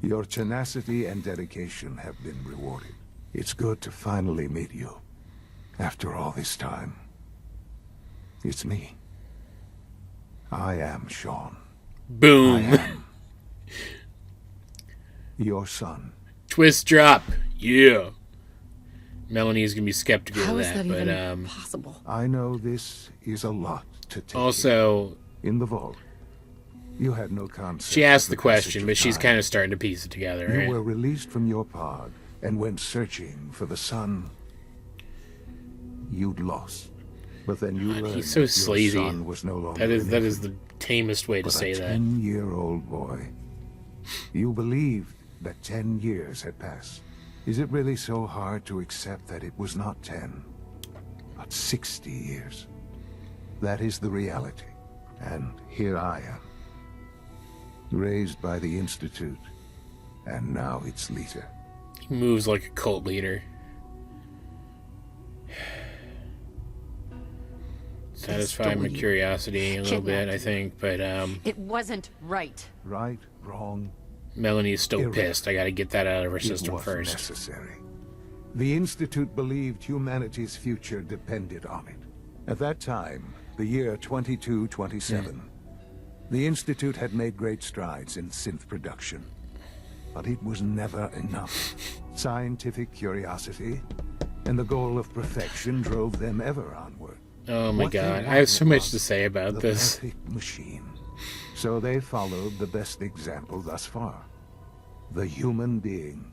Your tenacity and dedication have been rewarded. It's good to finally meet you. After all this time. It's me. I am Sean. Boom. I am your son. Twist drop. Yeah. Melanie's gonna be skeptical How of is that, that but even possible? I know this is a lot to take. also In the vault, you had no concept. she asked of the passage question, of but she's time. kind of starting to piece it together, You right? were released from your pod and went searching for the son you'd lost. But then you learned He's so that sleazy. your son was no longer That an is the infant, tamest way to but say a that. 10-year-old boy. You believed that 10 years had passed. Is it really so hard to accept that it was not 10, but 60 years? That is the reality. And here I am, raised by the Institute, and now its leader. He moves like a cult leader. Satisfy my curiosity a little bit, I think, but It wasn't right. Right, wrong, Melanie's still Irrelevant. pissed. I gotta get that out of her it system was first. necessary. The Institute believed humanity's future depended on it. At that time, the year 2227, the Institute had made great strides in synth production. But it was never enough. Scientific curiosity and the goal of perfection drove them ever onward. Oh my What they god, I have so wanted much to was say about the this. perfect machine. So they followed the best example thus far. The human being.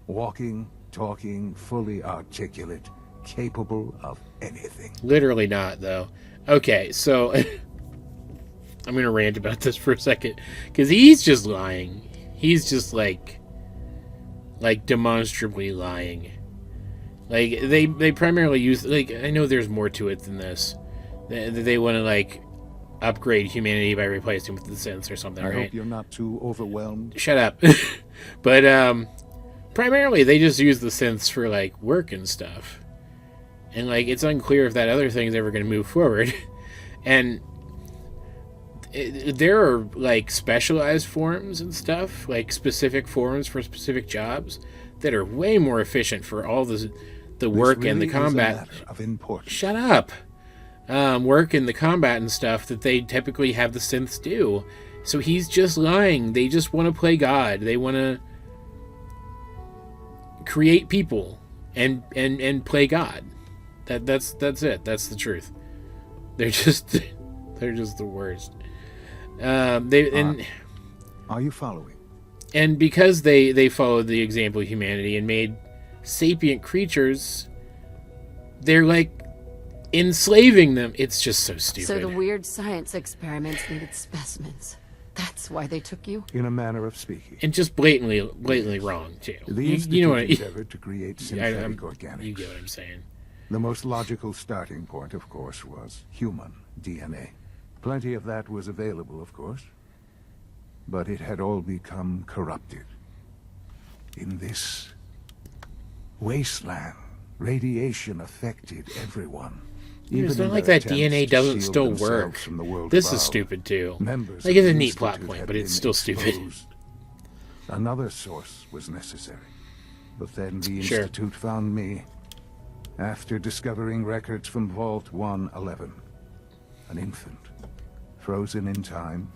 Walking, talking, fully articulate, capable of anything. Literally not, though. Okay, so I'm gonna rant about this for a second, because he's just lying. He's just like demonstrably lying. Like they primarily use, like, I know there's more to it than this. They want to like upgrade humanity by replacing with the synths or something, I right? hope you're not too overwhelmed. Shut up. But primarily they just use the synths for like work and stuff. And like it's unclear if that other thing's ever going to move forward. And there are like specialized forms and stuff, like specific forms for specific jobs that are way more efficient for all the work and the This really is a combat. matter of importance. Shut up. Work in the combat and stuff that they typically have the synths do. So he's just lying. They just want to play God. They want to create people and play God. That's it. That's the truth. They're just the worst. Are you following? And because they followed the example of humanity and made sapient creatures, they're like enslaving them. It's just so stupid. So the weird science experiments needed specimens. That's why they took you? In a manner of speaking. And just blatantly wrong too. The You know what Institute endeavored to create synthetic organics. You get what I'm saying. The most logical starting point, of course, was human DNA. Plenty of that was available, of course. But it had all become corrupted. In this wasteland, radiation affected everyone. It's Even not like in their that DNA attempts to doesn't shield still themselves work. from the world This is above, stupid too. members Like of it's a the neat plot Institute point, had but it's been still stupid. exposed. Another source was necessary. But then the Sure. Institute found me after discovering records from Vault 111. An infant, frozen in time,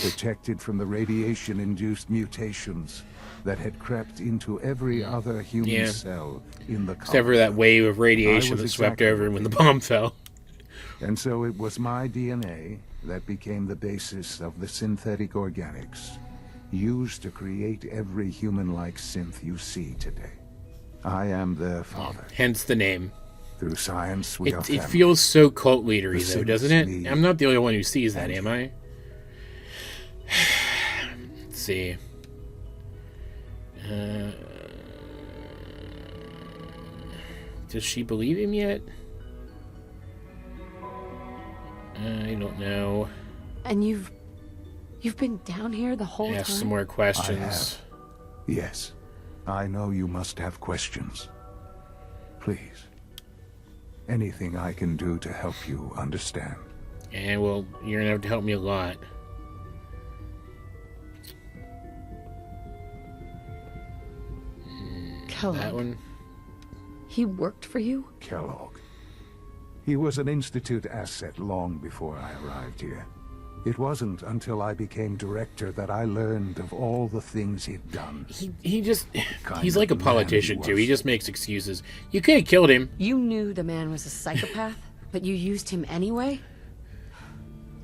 protected from the radiation-induced mutations that had crept into every other human cell in the Except for that wave of radiation I was that swept exactly over when the bomb fell. And so it was my DNA that became the basis of the synthetic organics used to create every human-like synth you see today. I am their father. Hence the name. Through science, we are It family. feels so cult leadery The though, doesn't synths it? need I'm not the only one who sees that, am energy. I? Let's see. Does she believe him yet? I don't know. And you've been down here the whole Ask time? some more I questions. have. Yes. I know you must have questions. Please. Anything I can do to help you understand. And well, you're gonna have to help me a lot. Kellogg. That one. He worked for you? Kellogg. He was an Institute asset long before I arrived here. It wasn't until I became director that I learned of all the things he'd done. He's like a politician, too. He just makes excuses. You could have killed him. You knew the man was a psychopath, but you used him anyway?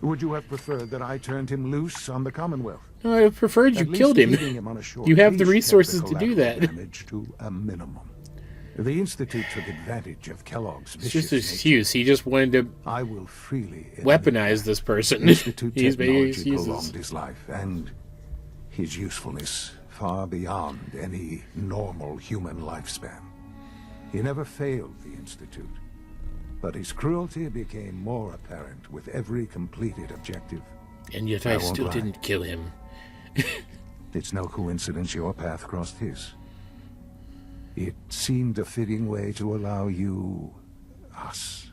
Would you have preferred that I turned him loose on the Commonwealth? No, I preferred you killed him. You have the resources to do that. Damage to a minimum. The Institute took advantage of Kellogg's It's just an excuse. He just wanted to I will freely weaponize this person. Institute He's making technology excuses. prolonged his life and his usefulness far beyond any normal human lifespan. He never failed the Institute, but his cruelty became more apparent with every completed objective. And yet I still didn't kill him. It's no coincidence your path crossed his. It seemed a fitting way to allow us,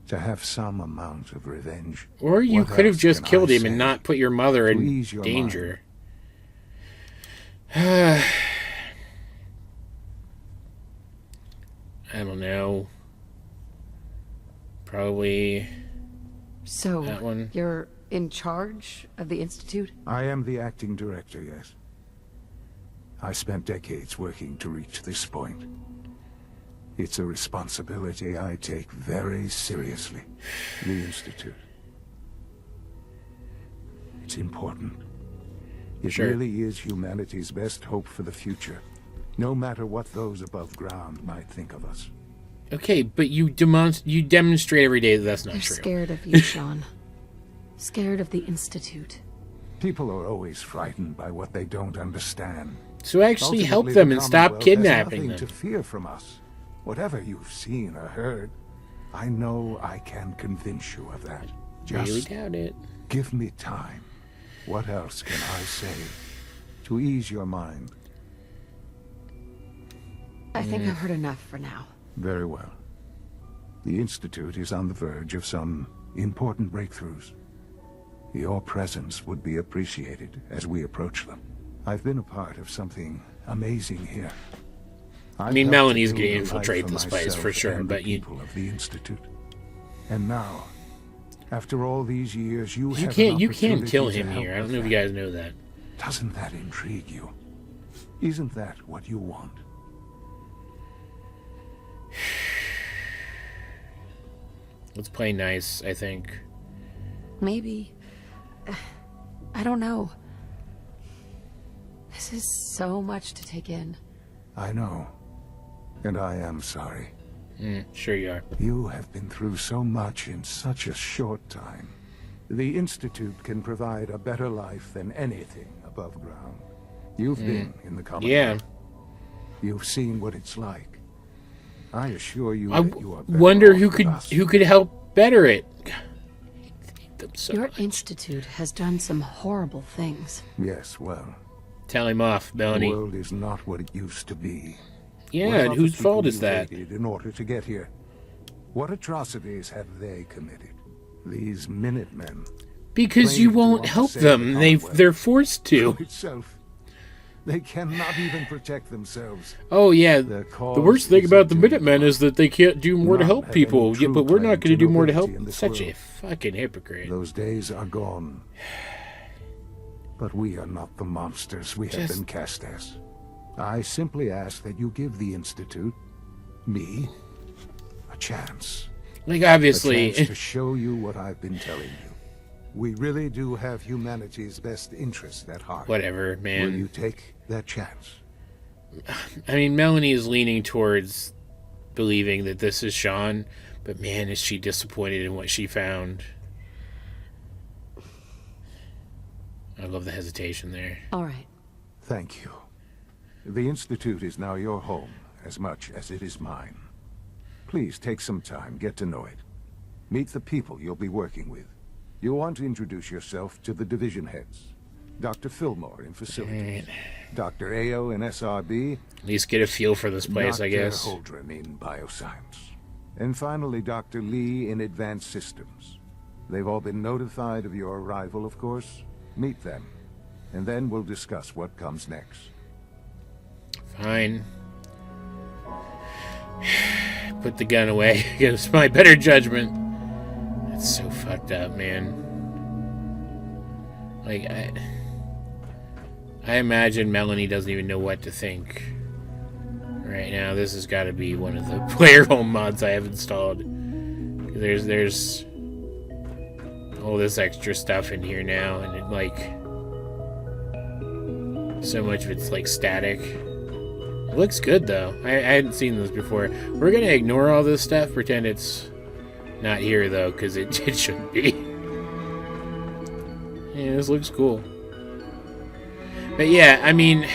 to have some amount of revenge. Or you What could have else just can killed I him say and not put your mother to in ease your danger. I don't know. Probably So, that one. you're in charge of the Institute? I am the acting director, yes. I spent decades working to reach this point. It's a responsibility I take very seriously. The Institute. It's important. It Sure. really is humanity's best hope for the future, no matter what those above ground might think of us. Okay, but you demonstrate every day that that's not They're true. scared of you, Sean. Scared of the Institute. People are always frightened by what they don't understand. So actually help Ultimately, them the and stop Commonwealth has kidnapping nothing them. to fear from us. Whatever you've seen or heard, I know I can convince you of that. Really Just doubt it. give me time. What else can I say to ease your mind? I think I've heard enough for now. Very well. The Institute is on the verge of some important breakthroughs. Your presence would be appreciated as we approach them. I've been a part of something amazing here. I mean, I've helped Melanie's to gonna build a life infiltrate for this place myself for sure, and the but you people of the Institute. And now, after all these years, you have can't an kill opportunity him to here. I help don't know if with you that. guys know that. Doesn't that intrigue you? Isn't that what you want? Let's play nice, I think. Maybe. I don't know. This is so much to take in. I know. And I am sorry. Sure you are. You have been through so much in such a short time. The Institute can provide a better life than anything above ground. You've been in the Commonwealth. Yeah. You've seen what it's like. I assure you I that you are better wonder off who with us. could help better it. God, I hate them so Your much. Institute has done some horrible things. Yes, well, Tell him off, the Melanie. world is not what it used to be. What Yeah, about and whose the people fault is you that? hated in order to get here? What atrocities have they committed? These Minutemen. Because you claim to won't want to help save them. the They're Commonwealth. forced to. For itself. They cannot even protect themselves. Oh yeah. Their The cause worst thing is about the a Minutemen doomed is that they can't do more to None help have people. any Yeah, true but we're not claim going to do more to help. nobility in this Such a world. fucking hypocrite. Those days are gone. But we are not the monsters we have Just- been cast as. I simply ask that you give the Institute, me, a chance. Like A obviously, chance to show you what I've been telling you. We really do have humanity's best interest at heart. whatever, Will man. you take that chance? I mean, Melanie is leaning towards believing that this is Sean, but man, is she disappointed in what she found. I love the hesitation there. All right. Thank you. The Institute is now your home, as much as it is mine. Please take some time, get to know it. Meet the people you'll be working with. You'll want to introduce yourself to the division heads. Dr. Fillmore in facilities. Dr. Ao in SRB. At least get a feel for this place, I guess. Dr. Holdren in bioscience. And finally, Dr. Lee in advanced systems. They've all been notified of your arrival, of course. Meet them, and then we'll discuss what comes next. Fine. put the gun away against my better judgment. That's so fucked up, man. Like, I imagine Melanie doesn't even know what to think right now. This has got to be one of the player home mods I have installed. There's all this extra stuff in here now, and it, like, so much of it's like static. It looks good though. I hadn't seen this before. We're gonna ignore all this stuff, pretend it's not here though, because it shouldn't be. Yeah, this looks cool. But yeah, I mean,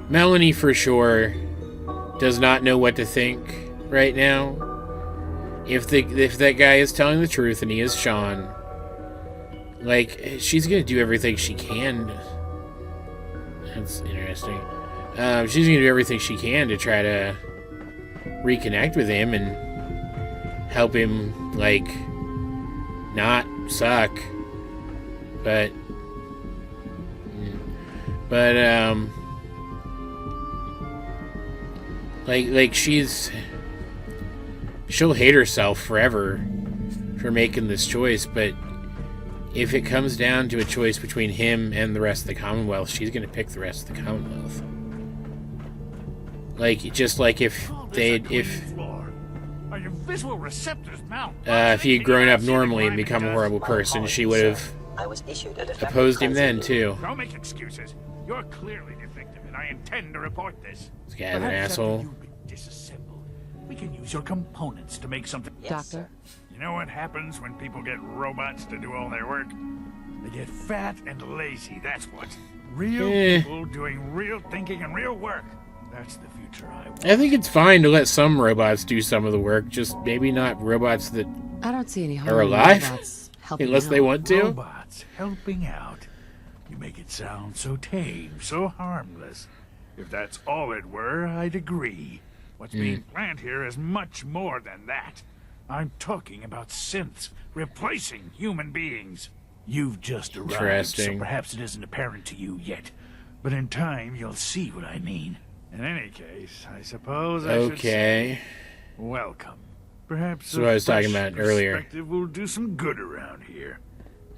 Melanie for sure does not know what to think right now. If that guy is telling the truth and he is Sean, like, she's gonna do everything she can. That's interesting. She's gonna do everything she can to try to reconnect with him and help him, like, not suck. But like she'll hate herself forever for making this choice, but if it comes down to a choice between him and the rest of the Commonwealth, she's gonna pick the rest of the Commonwealth. Like, just like if he had grown up normally and become a horrible person, she would have opposed him then too. Don't make excuses. You're clearly defective, and I intend to report this. This guy's an asshole. You've been disassembled. We can use your components to make something. Doctor? You know what happens when people get robots to do all their work? They get fat and lazy, that's what. Real people doing real thinking and real work. That's the future I want. I think it's fine to let some robots do some of the work, just maybe not robots that I don't see any harm are in alive, robots helping unless out. they want to. Robots helping out. You make it sound so tame, so harmless. If that's all it were, I'd agree. What's being planned here is much more than that. I'm talking about synths replacing human beings. You've just arrived, so perhaps it isn't apparent to you yet. But in time, you'll see what I mean. In any case, I suppose I should say welcome. Perhaps that's what I was talking about earlier. Perspective will do some good around here.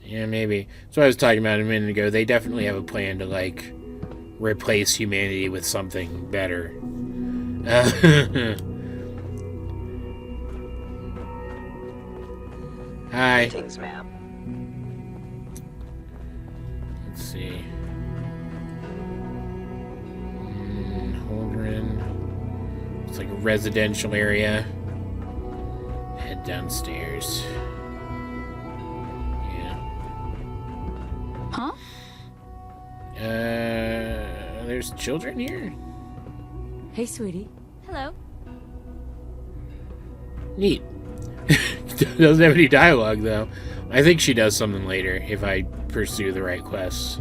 Yeah, maybe. So I was talking about a minute ago. They definitely have a plan to, like, replace humanity with something better. Hi. Greetings, ma'am. Let's see. Holdren. It's like a residential area. Head downstairs. Huh? There's children here? Hey, sweetie. Hello. Neat. Doesn't have any dialogue, though. I think she does something later, if I pursue the right quests.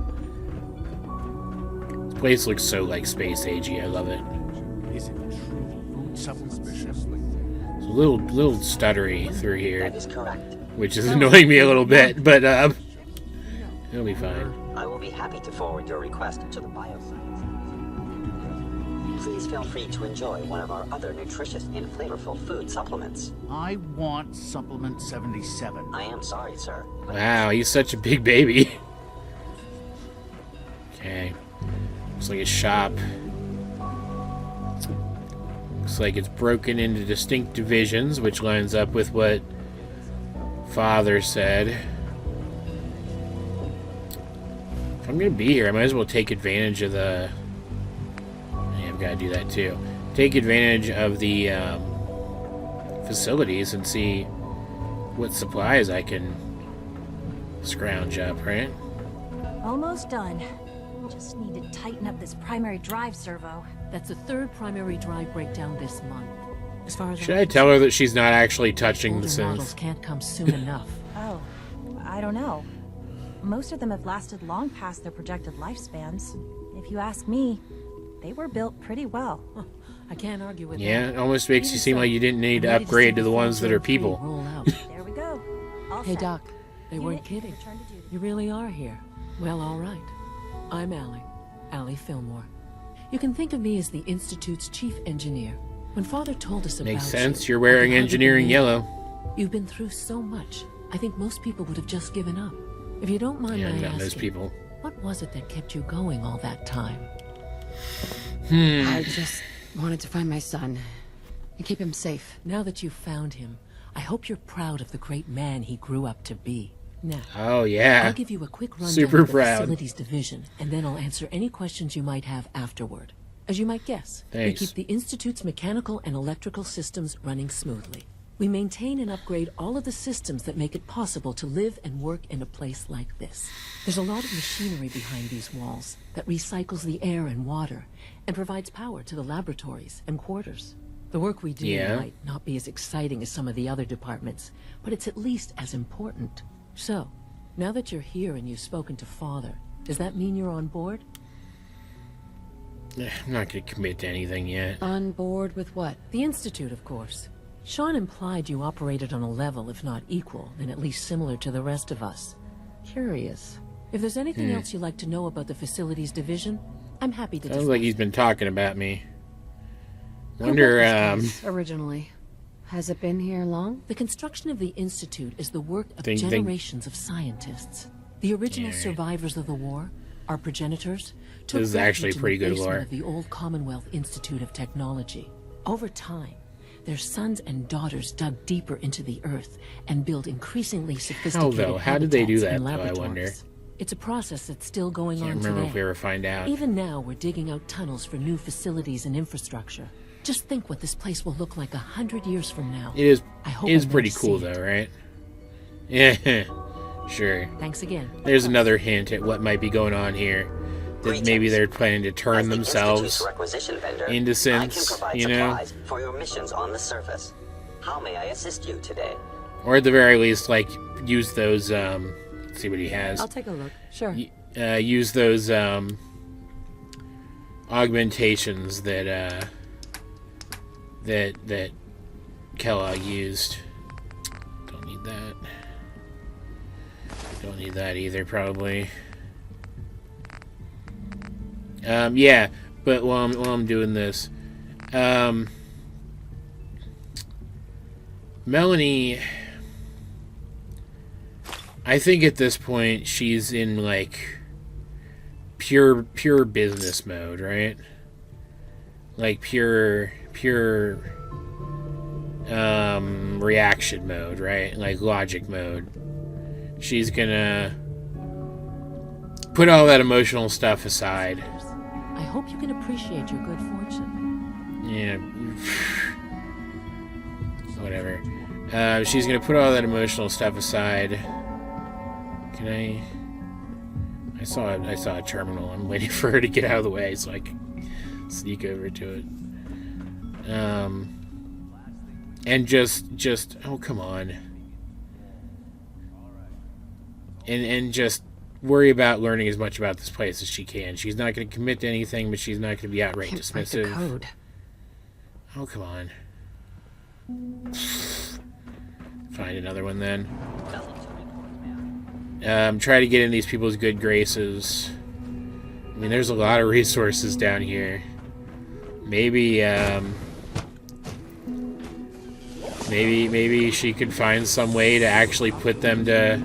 This place looks so, like, space-agey. I love it. Is it true food supplements? It's a little stuttery through here. That is correct. Which is annoying me a little bit, but, it'll be fine. I will be happy to forward your request to the bioscience. Please feel free to enjoy one of our other nutritious and flavorful food supplements. I want supplement 77. I am sorry, sir. Wow, he's such a big baby. Okay. Looks like a shop. Looks like it's broken into distinct divisions, which lines up with what Father said. If I'm gonna be here, I might as well take advantage of the... Yeah, I've gotta do that too. Take advantage of the facilities and see what supplies I can scrounge up, right? Almost done. Just need to tighten up this primary drive servo. That's the third primary drive breakdown this month. As far as Should I tell her that she's not actually touching the older models synth? can't come soon enough. Oh, I don't know. Most of them have lasted long past their projected lifespans. If you ask me, they were built pretty well. I can't argue with that. Yeah, it almost makes you seem like you didn't need to upgrade to the ones that are people. Roll out. There we go. All Hey, set. Doc, they weren't Unit, kidding. return to duty. You really are here. Well, all right. I'm Ealey Fillmore. You can think of me as the Institute's chief engineer. When Father told us about Makes sense. you, You're wearing I could hardly engineering believe yellow. You've been through so much. I think most people would have just given up. If you don't mind Yeah, my not asking, most people. what was it that kept you going all that time? I just wanted to find my son and keep him safe. Now that you've found him, I hope you're proud of the great man he grew up to be. Now, Oh, yeah. I'll give you a quick rundown Super of the proud. facilities division, and then I'll answer any questions you might have afterward. As you might guess, Thanks. we keep the Institute's mechanical and electrical systems running smoothly. We maintain and upgrade all of the systems that make it possible to live and work in a place like this. There's a lot of machinery behind these walls that recycles the air and water and provides power to the laboratories and quarters. The work we do Yeah. might not be as exciting as some of the other departments, but it's at least as important. So, now that you're here and you've spoken to Father, does that mean you're on board? I'm not going to commit to anything yet. On board with what? The Institute, of course. Sean implied you operated on a level, if not equal, then at least similar to the rest of us. Curious. If there's anything else you'd like to know about the Facilities Division, I'm happy to Sounds discuss. like he's been talking about me. Who Wonder, built this place originally. Has it been here long? The construction of the Institute is the work of Think- generations of scientists. The original Yeah. survivors of the war, our progenitors, took This is actually refuge in pretty the good basement lore. of the old Commonwealth Institute of Technology. Over time, their sons and daughters dug deeper into the earth and built increasingly sophisticated though? How did they do habitats and that, though, I laboratories. wonder? It's a process that's still going Can't on remember today. if we ever find out. Even now, we're digging out tunnels for new facilities and infrastructure. Just think what this place will look like 100 years from now. It is, I hope it is I'm there pretty to cool, see it. though, right? Yeah, sure. Thanks again. There's another hint at what might be going on here. That maybe they're planning to turn As the themselves Institute's requisition vendor, into I can synths, provide you know? supplies for your missions on the surface. How may I assist you today? Or at the very least, like, use those, let's see what he has. I'll take a look. Sure. Use those, augmentations that, that Kellogg used. Don't need that. Don't need that either, probably. Yeah, but while I'm doing this, Melanie, I think at this point she's in like pure business mode, right? Like pure reaction mode, right? Like logic mode. She's gonna put all that emotional stuff aside. I hope you can appreciate your good fortune. Yeah. Whatever. She's gonna put all that emotional stuff aside. Can I? I saw a terminal. I'm waiting for her to get out of the way so I can sneak over to it. And just oh come on. And just worry about learning as much about this place as she can. She's not going to commit to anything, but she's not going to be outright Can't find the dismissive. code. Oh, come on. Find another one then. Try to get in these people's good graces. I mean, there's a lot of resources down here. Maybe, maybe she could find some way to actually put them to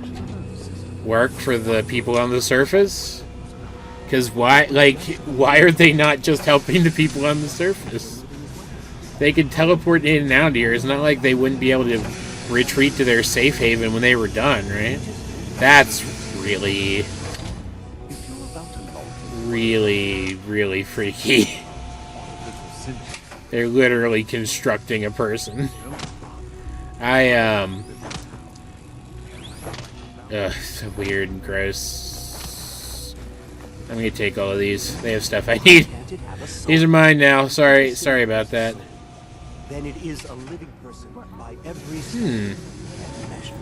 work for the people on the surface? Because why are they not just helping the people on the surface? They could teleport in and out here. It's not like they wouldn't be able to retreat to their safe haven when they were done, right? That's really freaky. They're literally constructing a person. So weird and gross. I'm gonna take all of these. They have stuff I need. These are mine now. Sorry about that. Then it is a living person by every measure.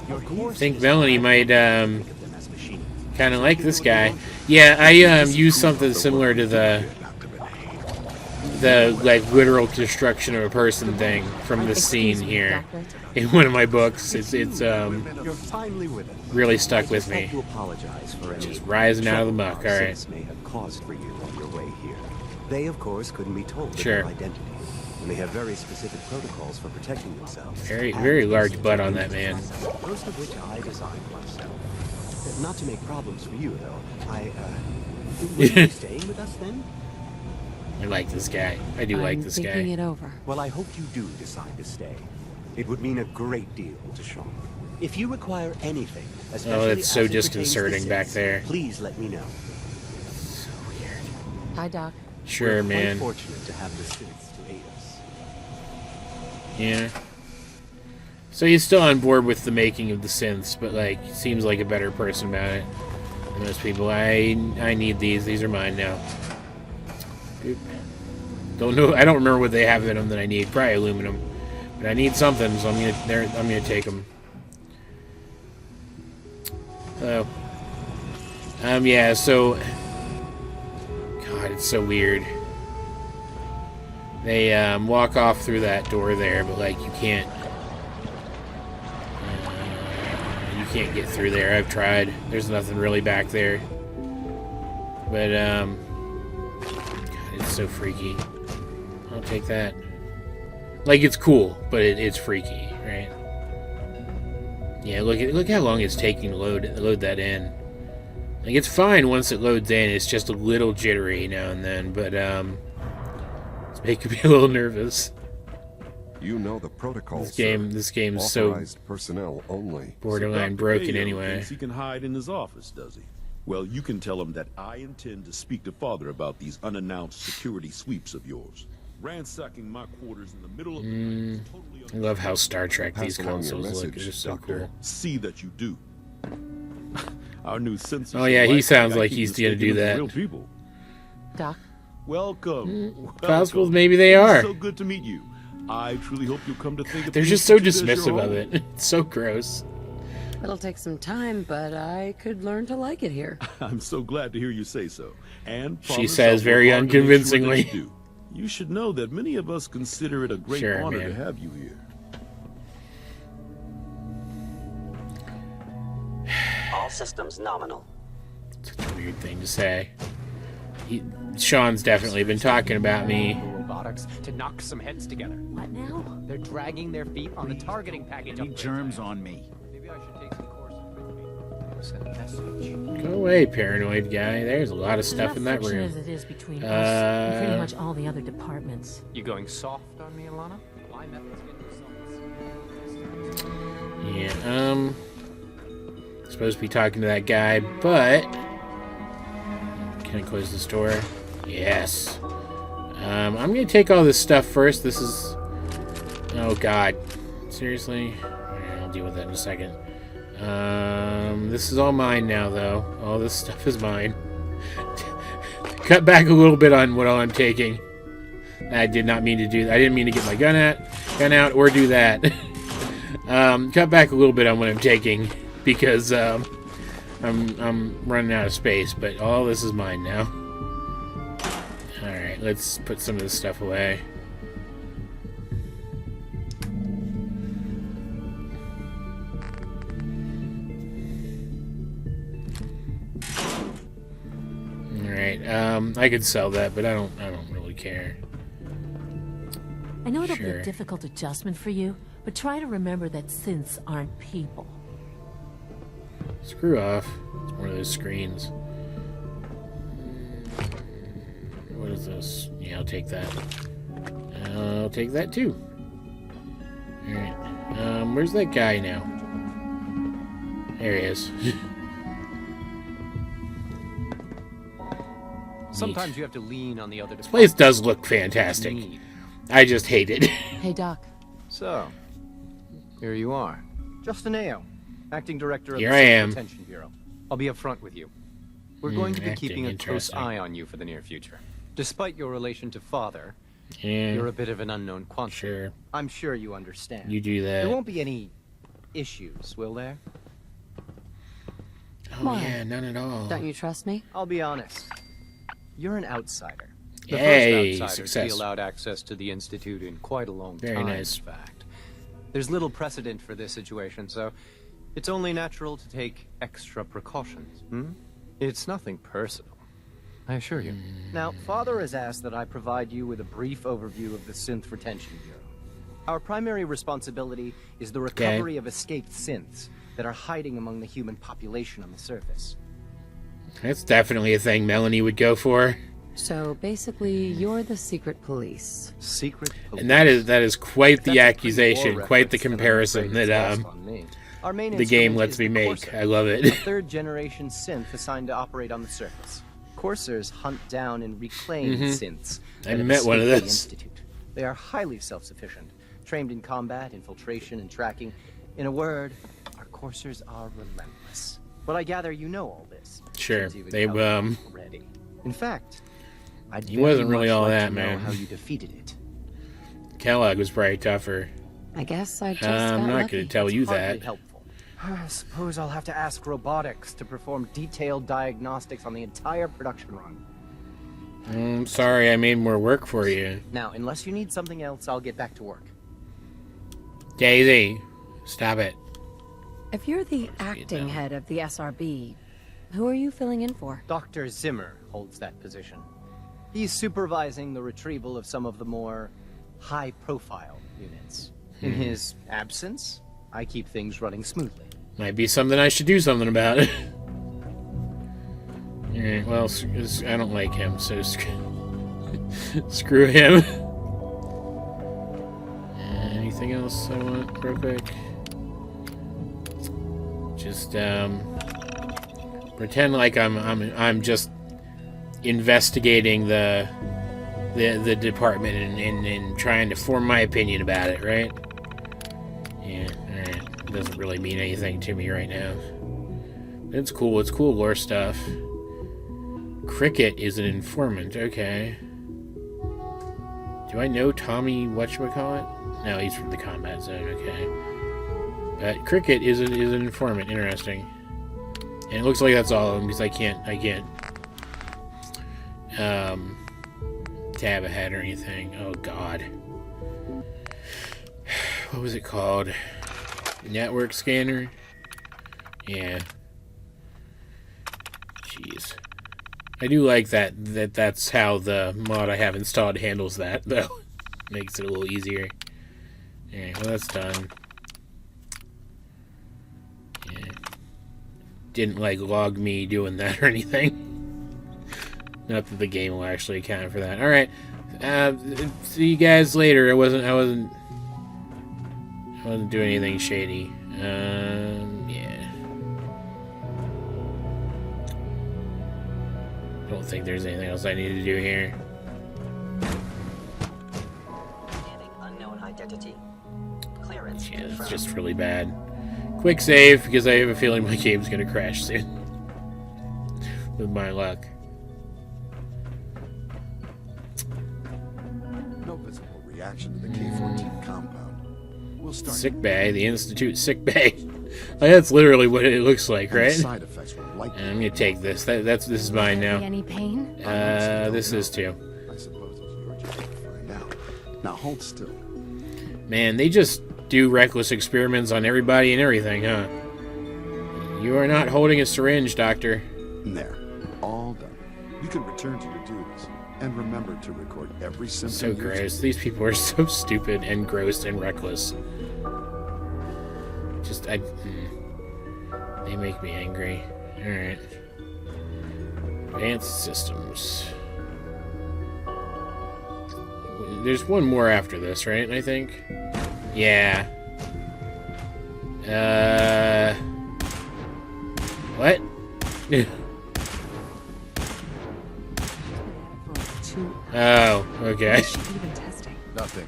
I think Melanie might kind of like this guy. Yeah, I used something similar to the like literal construction of a person thing from this scene here in one of my books. It's really stuck with me. Just rising out of the muck. All right. May have caused for you on your way here. They, of course, couldn't be told Sure. their identity. and they have very specific protocols for protecting themselves. Very large butt on that man. Most of which I designed myself. Not to make problems for you, though. Will you be staying with us then? I like this guy. I do like this guy. I'm thinking it over. Well, I hope you do decide to stay. It would mean a great deal to Sean. If you require anything, especially it's so as it disconcerting pertains to back Sins, there. please let me know. So weird. Hi, Doc. Sure, We're man. quite fortunate to have the Sins to aid us. Yeah. So he's still on board with the making of the synths, but like seems like a better person about it than most people. I need these. These are mine now. Oop. Don't know. I don't remember what they have in them that I need. Probably aluminum, but I need something, so I'm gonna take them. So, yeah. So, God, it's so weird. They walk off through that door there, but like you can't get through there. I've tried. There's nothing really back there. But God, it's so freaky. I'll take that. Like it's cool, but it's freaky, right? Yeah, look how long it's taking to load that in. Like it's fine once it loads in. It's just a little jittery now and then, but it's making me a little nervous. You know the protocol. This game's so authorized personnel only. Borderline broken anyway. Thinks he can hide in his office, does he? Well, you can tell him that I intend to speak to Father about these unannounced security sweeps of yours. Ransacking my quarters in the middle of the night is totally I love how Star Trek these Pass along your consoles look. message, It's so Doctor. cool. See that you do. Our new sensors. Oh yeah, he sounds like keep he's gonna do mistaking them that. for real people. Doc. Welcome. Possible maybe they are. So good to meet you. I truly hope you'll come to think of They're the just so Institute as your dismissive of home. it. It's so gross. It'll take some time, but I could learn to like it here. I'm so glad to hear you say so. And She promise says I'll very work hard to make sure that unconvincingly. you do. You should know that many of us consider it a great Sure, honor man. to have you here. All systems nominal. Such a weird thing to say. Sean's definitely been talking about me. Robotics to knock some heads together. What now? They're dragging their feet on the targeting package. Need germs on me. Maybe I should take some courses. Send a message. Go away, paranoid guy. There's a lot of stuff in that Enough friction room. as it is between us and pretty Uh, much all the other departments. You going soft on me, Alana? My methods get results. Yeah, supposed to be talking to that guy, but can I close this door? Yes. I'm gonna take all this stuff first. This is, oh god, seriously? Alright, I'll deal with that in a second. This is all mine now, though. All this stuff is mine. Cut back a little bit on what all I'm taking. I did not mean to do that. I didn't mean to get my gun out or do that. Cut back a little bit on what I'm taking because I'm running out of space. But all this is mine now. All right, let's put some of this stuff away. I could sell that, but I don't really care. I know it'll be Sure. a difficult adjustment for you, but try to remember that synths aren't people. Screw off. It's one of those screens. What is this? Yeah, I'll take that. I'll take that too. Alright. Where's that guy now? There he is. Sometimes you have to lean on the other. This place does look fantastic. I just hate it. Hey, Doc. So, here you are. Justin Ao, acting director of Here the I Central am. Detention Bureau. I'll be upfront with you. We're going to be Acting, keeping a close interesting. eye on you for the near future. Despite your relation to Father, Yeah. you're a bit of an unknown quantity. Sure. I'm sure you understand. You do that. There won't be any issues, will there? Oh Why? yeah, none at all. Don't you trust me? I'll be honest. You're an outsider. The Yay, first outsiders to be success. allowed access to the Institute in quite a long Very time, nice. in fact. There's little precedent for this situation, so it's only natural to take extra precautions. It's nothing personal. I assure you. Now, Father has asked that I provide you with a brief overview of the Synth Retention Bureau. Our primary responsibility is the recovery of escaped synths that are hiding among the human population on the surface. That's definitely a thing Melanie would go for. So basically, you're the secret police. Secret police. And that is quite the accusation, quite the comparison that the game lets me make. I love it. A third-generation synth assigned to operate on the surface. Coursers hunt down and reclaim synths. I met one of those. Institute. They are highly self-sufficient, trained in combat, infiltration, and tracking. In a word, our coursers are relentless. But I gather you know all this. Sure, they already. In fact, he wasn't really all that, man. How you defeated it. Kellogg was probably tougher. I guess I just I'm not going to tell you that. Helpful. I suppose I'll have to ask robotics to perform detailed diagnostics on the entire production run. Sorry, I made more work for you. Now, unless you need something else, I'll get back to work. Daisy, stop it. If you're the acting head of the SRB, who are you filling in for? Dr. Zimmer holds that position. He's supervising the retrieval of some of the more high-profile units. In his absence, I keep things running smoothly. Might be something I should do something about. Alright, well, I don't like him, so screw him. Anything else I want real quick? Just pretend like I'm just investigating the department and trying to form my opinion about it, right? Yeah, alright. It doesn't really mean anything to me right now. But it's cool lore stuff. Cricket is an informant, okay. Do I know Tommy whatchamacallit? No, he's from the combat zone, okay. But Cricket is an informant, interesting. And it looks like that's all of them, because I can't tab ahead or anything. Oh god. What was it called? Network scanner? Yeah. Jeez. I do like that's how the mod I have installed handles that, though. Makes it a little easier. Alright, well that's done. Yeah. Didn't like log me doing that or anything. Not that the game will actually account for that. Alright. See you guys later. I wasn't doing anything shady. Yeah. Don't think there's anything else I need to do here. Unknown identity. Clearance. Yeah, it's just really bad. Quick save, because I have a feeling my game's gonna crash soon. With my luck. No visible reaction to the K-14 compound. We'll start. Sick bay, the Institute sick bay. Like, that's literally what it looks like, right? Side effects will likely. I'm gonna take this. This is mine now. Any pain? This is too. I suppose it's your job to find out. Now hold still. Man, they just do reckless experiments on everybody and everything, huh? You are not holding a syringe, Doctor. There. All done. You can return to your duties. And remember to record every symptom. So gross. These people are so stupid and gross and reckless. They make me angry. Alright. Advanced systems. There's one more after this, right? I think? Yeah. What? Oh, okay. Nothing.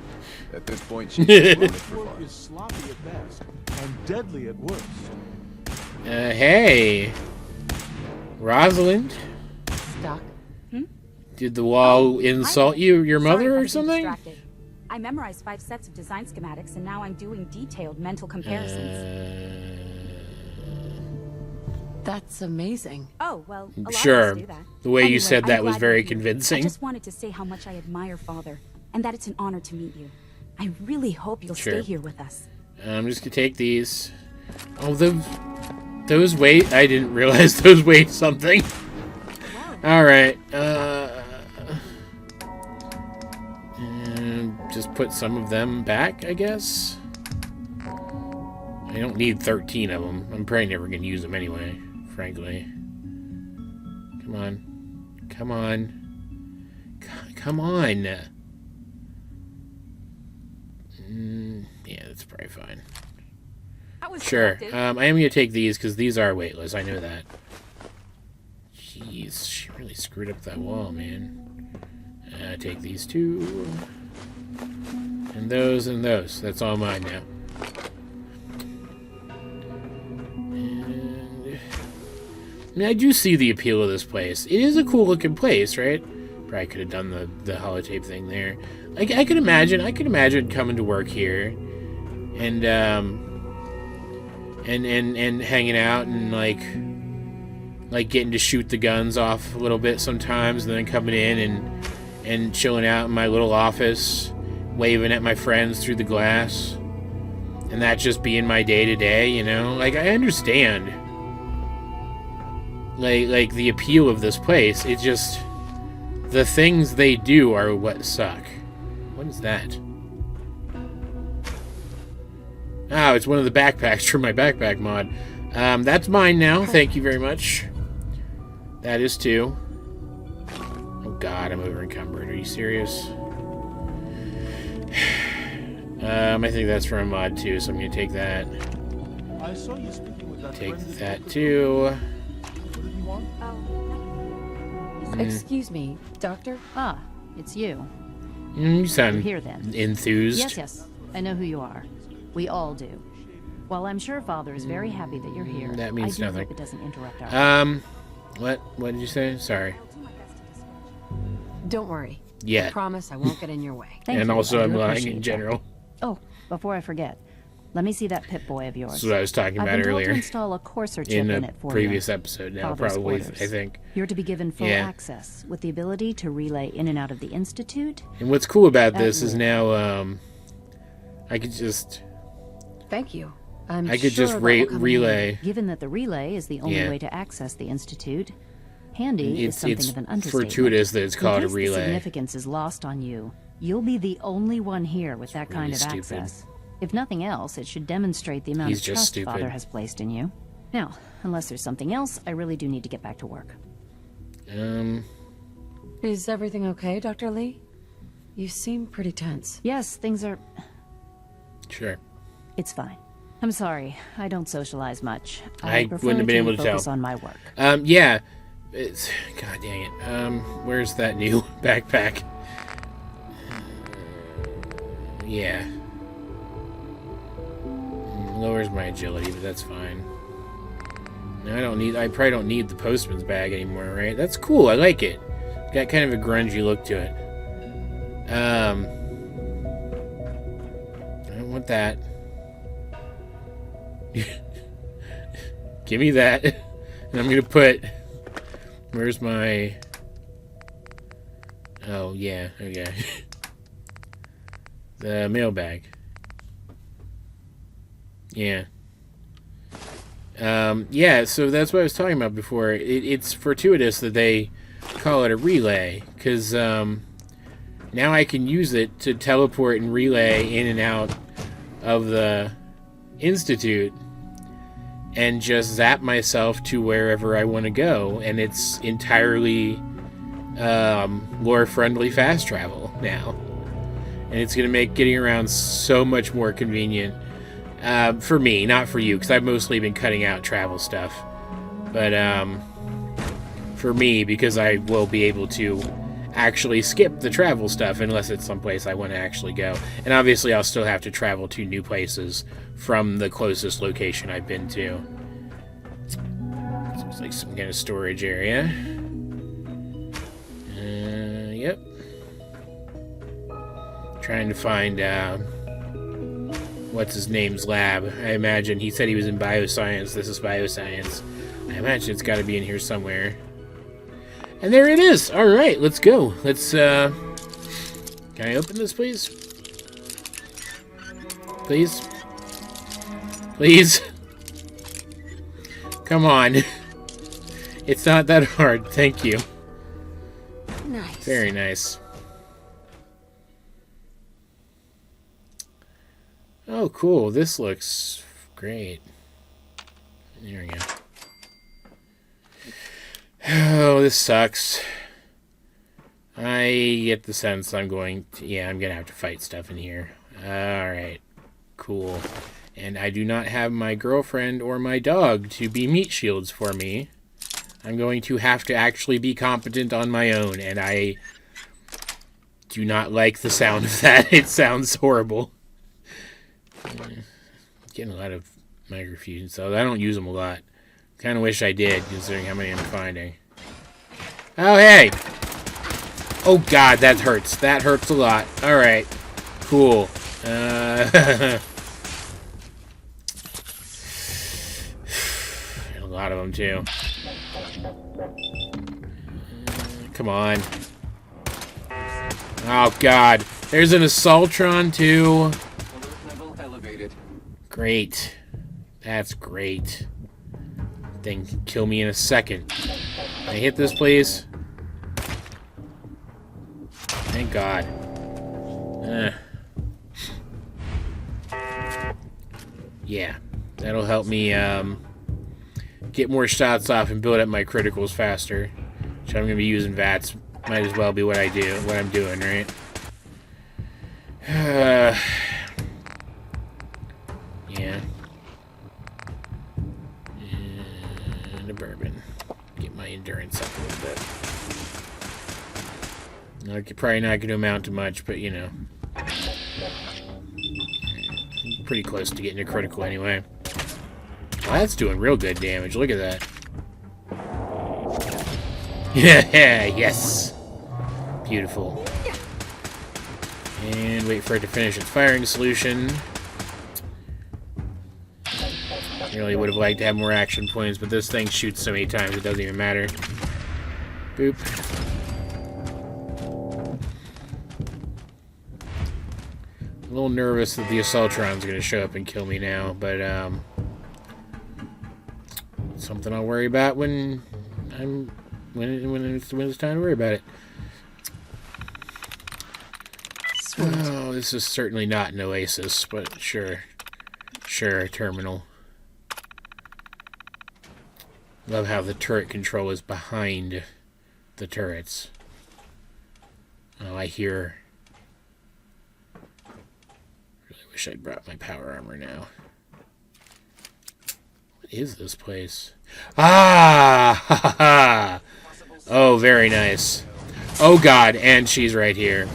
At this point, she's is sloppy at best and deadly at worst. Hey. Rosalind? Doc? Did the wall insult your mother or something? I memorized 5 sets of design schematics, and now I'm doing detailed mental comparisons. That's amazing. Oh, well, a lot sure. of us do that. The way Anyway, you said that I'm was glad very you're here. convincing. I just wanted to say how much I admire Father, and that it's an honor to meet you. I really hope you'll Sure. stay here with us. I'm just gonna take these. Oh, those weigh. I didn't realize those weighed something. Well, Alright, and just put some of them back, I guess. I don't need 13 of them. I'm probably never going to use them anyway, frankly. Come on. Come on. Come on. Yeah, that's probably fine. Sure. I am going to take these because these are weightless. I know that. Jeez, she really screwed up that wall, man. Take these two. And those and those. That's all mine now. And I mean, I do see the appeal of this place. It is a cool looking place, right? Probably could have done the holotape thing there. Like I could imagine coming to work here and hanging out and like getting to shoot the guns off a little bit sometimes, and then coming in and chilling out in my little office, waving at my friends through the glass, and that just being my day-to-day, you know? Like, I understand, like the appeal of this place. It just, the things they do are what suck. What is that? Oh, it's one of the backpacks from my backpack mod. That's mine now. Thank you very much. That is too. Oh god, I'm over encumbered. Are you serious? I think that's from a mod too, so I'm gonna take that. I saw you speaking with that take that too. Excuse me, Doctor? Ah, it's you. You sound You're here then. enthused. Yes. I know who you are. We all do. While I'm sure Father is very happy that you're here, That means I do nothing. hope it doesn't interrupt our What did you say? Sorry. Don't worry. Yeah. I promise I won't get in your way. Thank and you. also I I'm do lying appreciate in that. general. Oh, before I forget, let me see that Pip-Boy of yours. That's what I was talking about I've been told earlier. to install a courser chip In in a it for previous you. episode now, Father's probably, orders. I think. You're to be given full Yeah. access with the ability to relay in and out of the Institute. And what's cool about At this is will. now, I could just... Thank you. I could just relay. Given that the relay is the only Yeah. way to access the Institute, handy It's- is something it's of an understatement. fortuitous that it's called a In case the relay. significance is lost on you, you'll be the only one here with that kind of stupid. access. If nothing else, it should demonstrate the amount He's of just trust stupid. Father has placed in you. Now, unless there's something else, I really do need to get back to work. Is everything okay, Dr. Lee? You seem pretty tense. Yes, things are... Sure. It's fine. I'm sorry, I don't socialize much. I prefer wouldn't have been able to focus tell. on my work. Yeah. It's... God dang it. Where's that new backpack? Yeah. Lowers my agility, but that's fine. No, I probably don't need the postman's bag anymore, right? That's cool, I like it. Got kind of a grungy look to it. I don't want that. Give me that. And I'm gonna put... Where's my... Oh, yeah, okay. The mailbag. Yeah. Yeah, so that's what I was talking about before. It's fortuitous that they call it a relay, because now I can use it to teleport and relay in and out of the Institute and just zap myself to wherever I want to go, and it's entirely lore-friendly fast travel now. And it's going to make getting around so much more convenient. For me, not for you, because I've mostly been cutting out travel stuff. But for me, because I will be able to actually skip the travel stuff unless it's someplace I want to actually go. And obviously I'll still have to travel to new places from the closest location I've been to. Looks like some kind of storage area. Yep. Trying to find what's his name's lab. I imagine he said he was in bioscience. This is bioscience. I imagine it's got to be in here somewhere. And there it is. All right, let's go. Let's can I open this, please? Please? Please? Come on. It's not that hard. Thank you. Very nice. Oh, cool. This looks great. There we go. Oh, this sucks. I get the sense I'm going to... Yeah, I'm going to have to fight stuff in here. Alright. Cool. And I do not have my girlfriend or my dog to be meat shields for me. I'm going to have to actually be competent on my own, and I do not like the sound of that. It sounds horrible. Getting a lot of microfusions, so I don't use them a lot. Kind of wish I did, considering how many I'm finding. Oh, hey! Oh, God, that hurts. That hurts a lot. Alright. Cool. A lot of them, too. Come on. Oh, God. There's an Assaultron, too. Great. That's great. Thing can kill me in a second. Can I hit this, please? Thank God. Yeah. That'll help me get more shots off and build up my criticals faster. Which I'm going to be using VATS. Might as well be what I'm doing, right? Yeah. And a bourbon. Get my endurance up a little bit. Probably not going to amount to much, but you know. Pretty close to getting a critical anyway. Well, that's doing real good damage. Look at that. Yeah, yes. Beautiful. And wait for it to finish its firing solution. Really would have liked to have more action points, but this thing shoots so many times it doesn't even matter. Boop. A little nervous that the Assaultron's going to show up and kill me now, but something I'll worry about when it's time to worry about it. Sweet. Oh, this is certainly not an oasis, but sure, a terminal. Love how the turret control is behind the turrets. Oh, I hear. Really wish I'd brought my power armor now. What is this place? Ah! Ha ha ha! Oh, very nice. Oh God, and she's right here.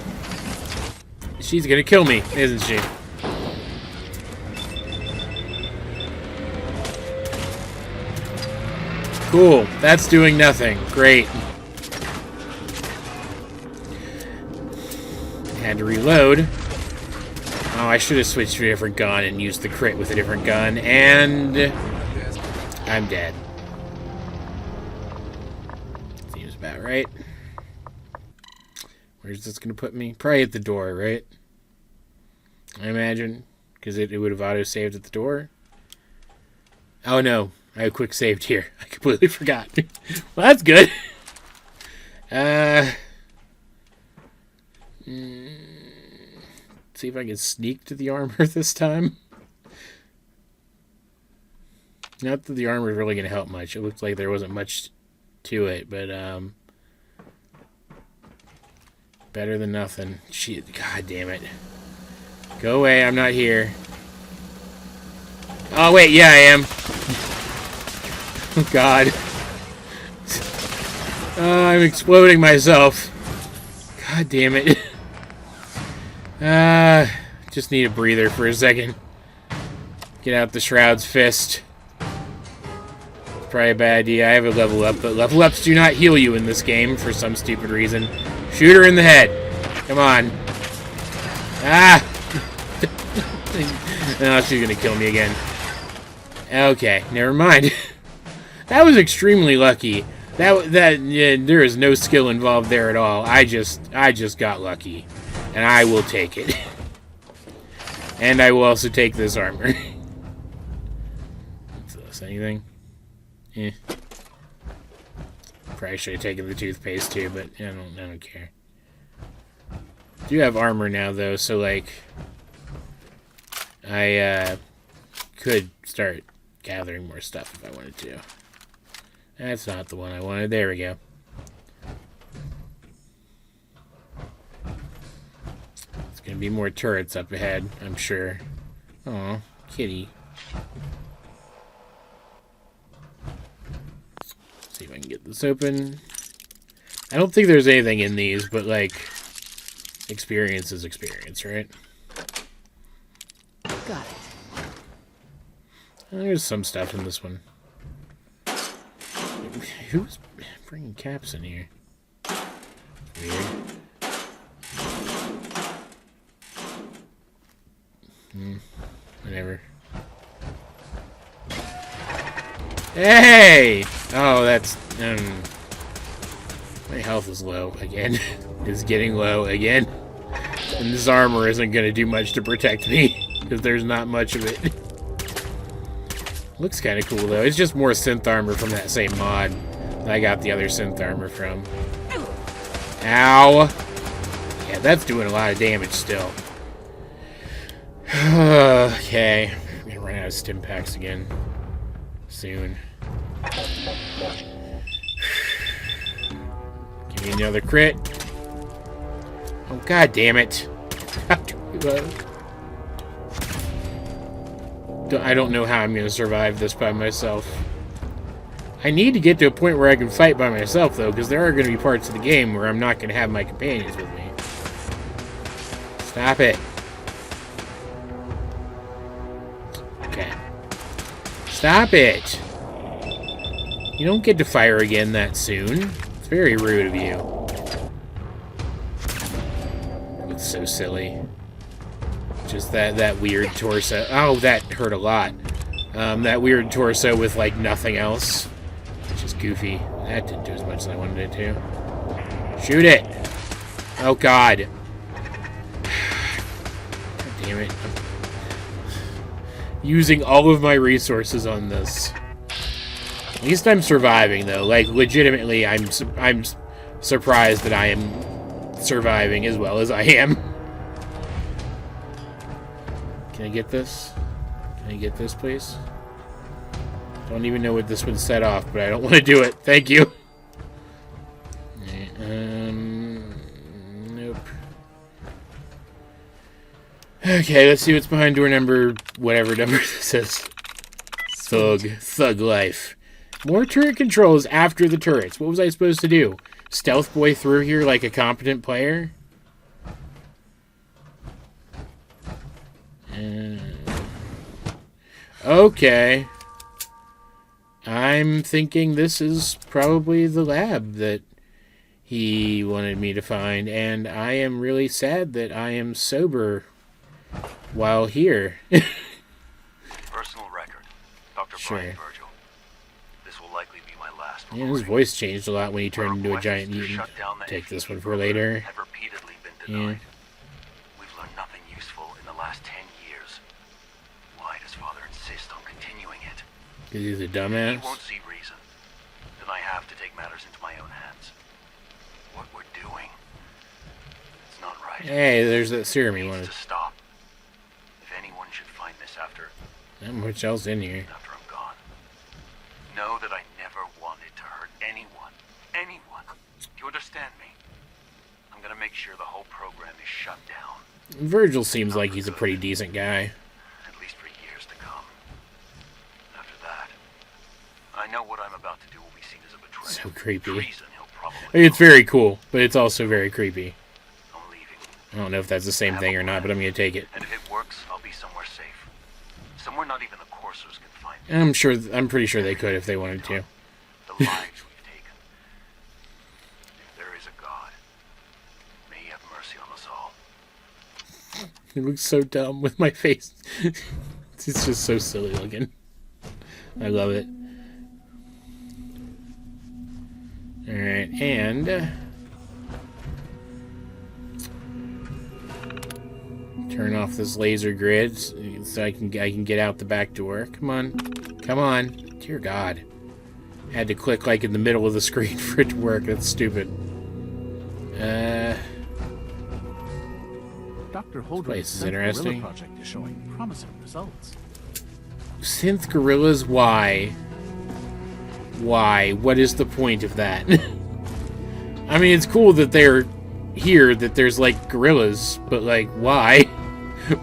She's gonna kill me, isn't she? Cool. That's doing nothing. Great. Had to reload. Oh, I should have switched to a different gun and used the crit with a different gun, and I'm dead. Seems about right. Where's this going to put me? Probably at the door, right? I imagine. Because it would have auto-saved at the door. Oh, no. I quick saved here. I completely forgot. Well, that's good. See if I can sneak to the armor this time. Not that the armor is really going to help much. It looks like there wasn't much to it, but better than nothing. Shit, God damn it. Go away, I'm not here. Oh, wait, yeah, I am. Oh, God. I'm exploding myself. God damn it. Just need a breather for a second. Get out the Shroud's Fist. It's probably a bad idea. I have a level up, but level ups do not heal you in this game for some stupid reason. Shoot her in the head. Come on. Ah! No, she's gonna kill me again. Okay, never mind. That was extremely lucky. There is no skill involved there at all. I just got lucky, and I will take it. And I will also take this armor. Is this anything? Eh. Probably should have taken the toothpaste too, but I don't care. do have armor now, though, so, like, I could start gathering more stuff if I wanted to. That's not the one I wanted. There we go. It's going to be more turrets up ahead, I'm sure. Aw, kitty. Let's see if I can get this open. I don't think there's anything in these, but, like, experience is experience, right? Got it. There's some stuff in this one. Who's bringing caps in here? Weird. Whatever. Hey! Oh, that's... my health is low again. It's getting low again. And this armor isn't going to do much to protect me, because there's not much of it. Looks kind of cool, though. It's just more synth armor from that same mod that I got the other synth armor from. Ow! Yeah, that's doing a lot of damage still. Okay. I'm going to run out of stim packs again. Soon. Give me another crit. Oh, god damn it. I don't know how I'm going to survive this by myself. I need to get to a point where I can fight by myself, though, because there are going to be parts of the game where I'm not going to have my companions with me. Stop it. Okay. Stop it. You don't get to fire again that soon. It's very rude of you. It's so silly. Just that weird torso. Oh, that hurt a lot. That weird torso with, like, nothing else. Which is goofy. That didn't do as much as I wanted it to. Shoot it! Oh, God. God damn it. I'm using all of my resources on this. At least I'm surviving, though. Like, legitimately, I'm surprised that I am surviving as well as I am. Can I get this? Can I get this, please? Don't even know what this would set off, but I don't want to do it. Thank you. Nope. Okay, let's see what's behind door number... whatever number this is. Thug life. More turret controls after the turrets. What was I supposed to do? Stealth boy through here like a competent player? Okay. I'm thinking this is probably the lab that he wanted me to find, and I am really sad that I am sober while here. Personal record. Dr. Sure. Brian Virgil. This will likely be my last Yeah, his voice changed a lot when he turned into a giant mutant. Take this one for later. Have repeatedly been denied. We've learned nothing useful in the last 10 years. Why does Father insist on continuing it? Because he's a dumbass. He won't see reason. Then I have to take matters into my own hands. What we're doing, it's not right. Hey, there's that serum he wanted. To stop. If anyone should find this after... Not much else in here. After I'm gone. Know that I never wanted to hurt anyone. Anyone. Do you understand me? I'm gonna make sure the whole program is shut down. Virgil seems like he's a pretty decent guy. At least for years to come. After that, I know what I'm about to do will be seen as a betrayal. So creepy. Treason, he'll probably I mean, it's very cool, but it's also very creepy. I don't know if that's the same thing or not, but I'm going to take it. And if it works, I'll be somewhere safe. Somewhere not even the coursers can find me. I'm pretty sure they could if they wanted to. The lives we've taken. If there is a God, may he have mercy on us all. It looks so dumb with my face. It's just so silly looking. I love it. Alright, and... turn off this laser grid so I can get out the back door. Come on. Come on. Dear God. I had to click like in the middle of the screen for it to work. That's stupid. Dr. Holdren's place is Synth interesting. Gorilla project is showing promising results. Synth gorillas, why? Why? What is the point of that? I mean, it's cool that they're here, that there's, like, gorillas, but, like, why?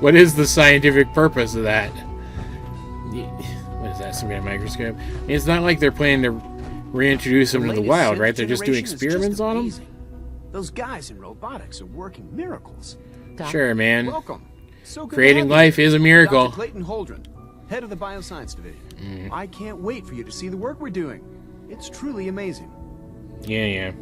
What is the scientific purpose of that? What is that, some kind of microscope? I mean, it's not like they're planning to reintroduce them to the wild, right? They're just doing experiments on them? Those guys in robotics are working miracles. Sure, man. Welcome. So good Creating to have life you. is a miracle. Dr. Clayton Holdren, head of the Bioscience Division. I can't wait for you to see the work we're doing. It's truly amazing. Yeah.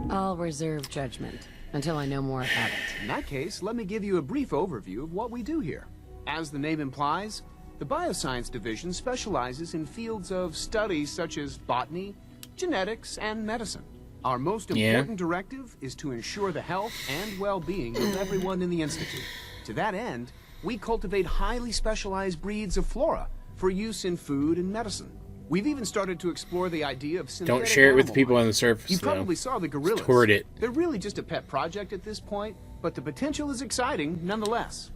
I'll reserve judgment until I know more about it. In that case, let me give you a brief overview of what we do here. As the name implies, the Bioscience Division specializes in fields of studies such as botany, genetics, and medicine. Our most important directive is to ensure the health and well-being of everyone in the Institute. To that end, we cultivate highly specialized breeds of flora for use in food and medicine. We've even started to explore the idea of synthetic Don't share it with animal people life. on the surface, You though. probably saw the gorillas. Toward it. They're really just a pet project at this point, but the potential is exciting nonetheless.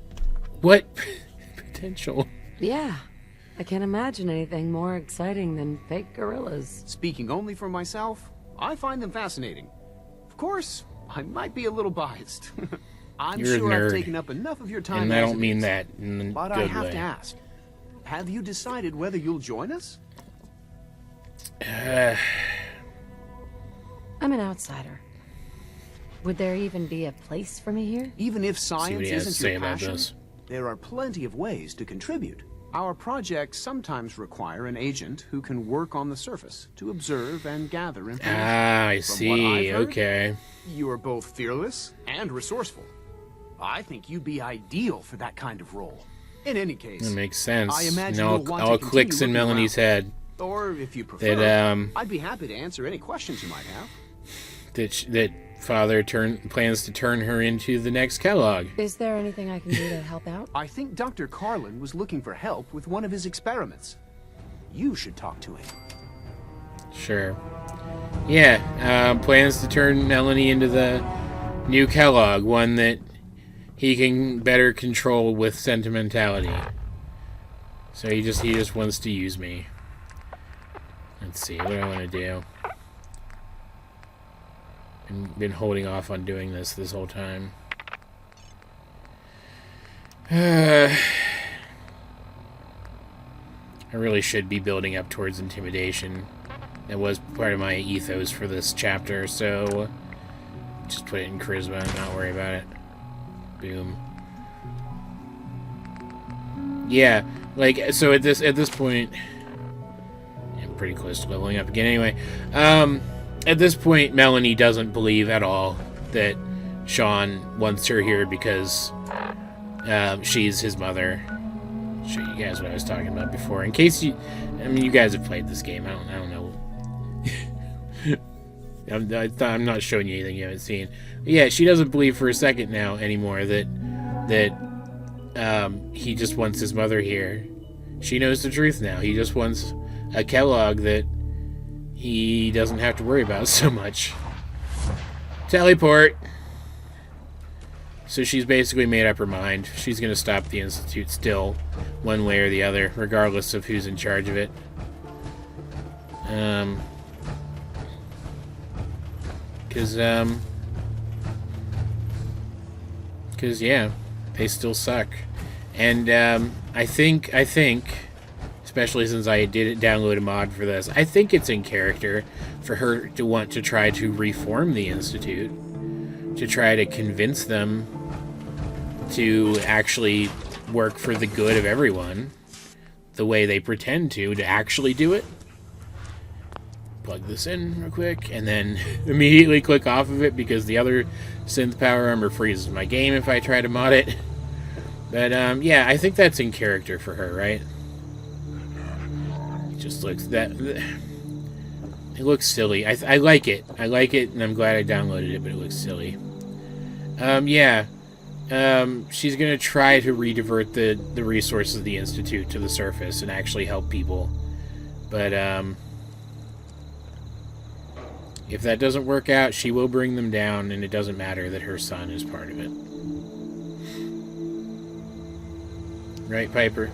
What potential? Yeah. I can't imagine anything more exciting than fake gorillas. Speaking only for myself, I find them fascinating. Of course, I might be a little biased. I'm You're a sure nerd. I've taken up enough of your time. And I as don't it mean is. that in a But good I have way. to ask, have you decided whether you'll join us? I'm an outsider. Would there even be a place for me here? Even if See what science he has to isn't say your about passion, this. there are plenty of ways to contribute. Our projects sometimes require an agent who can work on the surface to observe and gather information. Ah, I From what see. I've heard, Okay. You are both fearless and resourceful. I think you'd be ideal for that kind of role. In any case, That makes sense. I imagine And all, you'll want all to clicks in continue looking Melanie's around. head Or if you prefer, that I'd be happy to answer any questions you might have. that father plans to turn her into the next Kellogg. Is there anything I can do to help out? I think Dr. Carlin was looking for help with one of his experiments. You should talk to him. Sure. Yeah, plans to turn Melanie into the new Kellogg, one that he can better control with sentimentality. So he just wants to use me. Let's see, what do I want to do? Been holding off on doing this whole time. I really should be building up towards intimidation. That was part of my ethos for this chapter, so just put it in charisma and not worry about it. Boom. Yeah, like, so at this point, I'm pretty close to leveling up again anyway. At this point, Melanie doesn't believe at all that Sean wants her here because she's his mother. I'll show you guys what I was talking about before. In case you guys have played this game. I don't know. I'm not showing you anything you haven't seen. But yeah, she doesn't believe for a second now anymore that he just wants his mother here. She knows the truth now. He just wants a Kellogg that he doesn't have to worry about so much. Teleport! So she's basically made up her mind. She's going to stop the Institute still, one way or the other, regardless of who's in charge of it. Because yeah, they still suck. And I think, especially since I did download a mod for this, I think it's in character for her to want to try to reform the Institute, to try to convince them to actually work for the good of everyone, the way they pretend to actually do it. Plug this in real quick, and then immediately click off of it because the other synth power armor freezes my game if I try to mod it. But yeah, I think that's in character for her, right? It just looks it looks silly. I like it. I like it, and I'm glad I downloaded it, but it looks silly. Yeah. She's gonna try to redivert the resources of the Institute to the surface and actually help people. But If that doesn't work out, she will bring them down, and it doesn't matter that her son is part of it. Right, Piper?